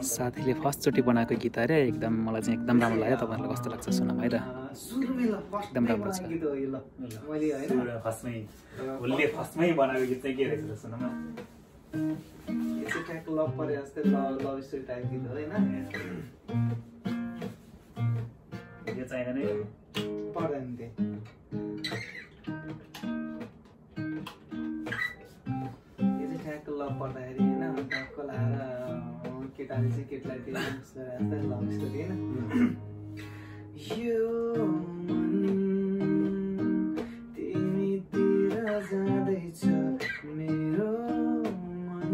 साथीले फर्स्टचोटि बनाएको गीत अरे एकदम मलाई चाहिँ एकदम राम्रो लाग्यो। तपाईहरुलाई कस्तो लाग्छ सुनौँ है त। एकदम राम्रो छ। मैले हैन फर्स्टमै बनाएको गीत चाहिँ के रहेछ सुनौँ न। यो चाहिँ ट्याक लभ परे जस्तै लभ स्टोरी टाइप गीत हो हैन। यो चाहिँ नै पर्दैन त्यो। यो चाहिँ ट्याक लभ पर्दाखेरि हैन टक्क लाएर केटाले चाहिँ केटीलाई त्यो जस्तै लभ स्टोरी हैन। यो तिमीतिर जाँदैछ मेरो मन,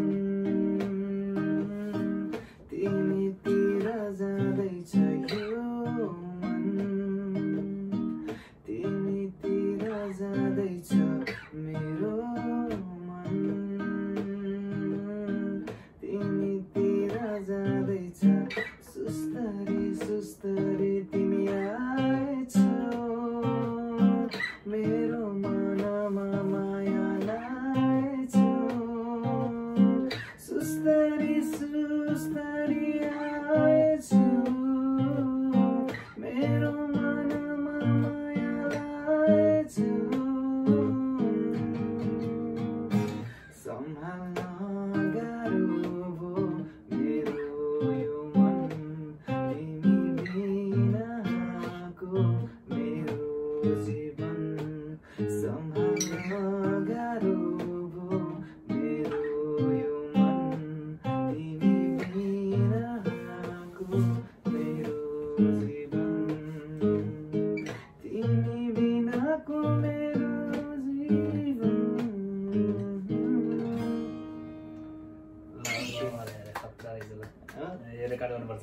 तिमीतिर जाँदैछ यो मन, तिमीतिर जाँदैछ मेरो मन, तिमीतिर जाँदैछ सुस्तरी सुस्तरी तिमी आएछौ मेरो मनमा माया लाएछौ, सुस्तरी सुस्तरी आएछौ मेरो मनमा माया लाएछौ, सम्हाल्न गाह्रो भो मेरो यो मन, तिमी बिनाको मेरो जीवन, सम्हाल्न गाह्रो भो मेरो यो मन, तिमी बिनाको मेरो जीवन, तिमी बिनाको मेरो जीवन। रेकर्ड गर्नुपर्छ।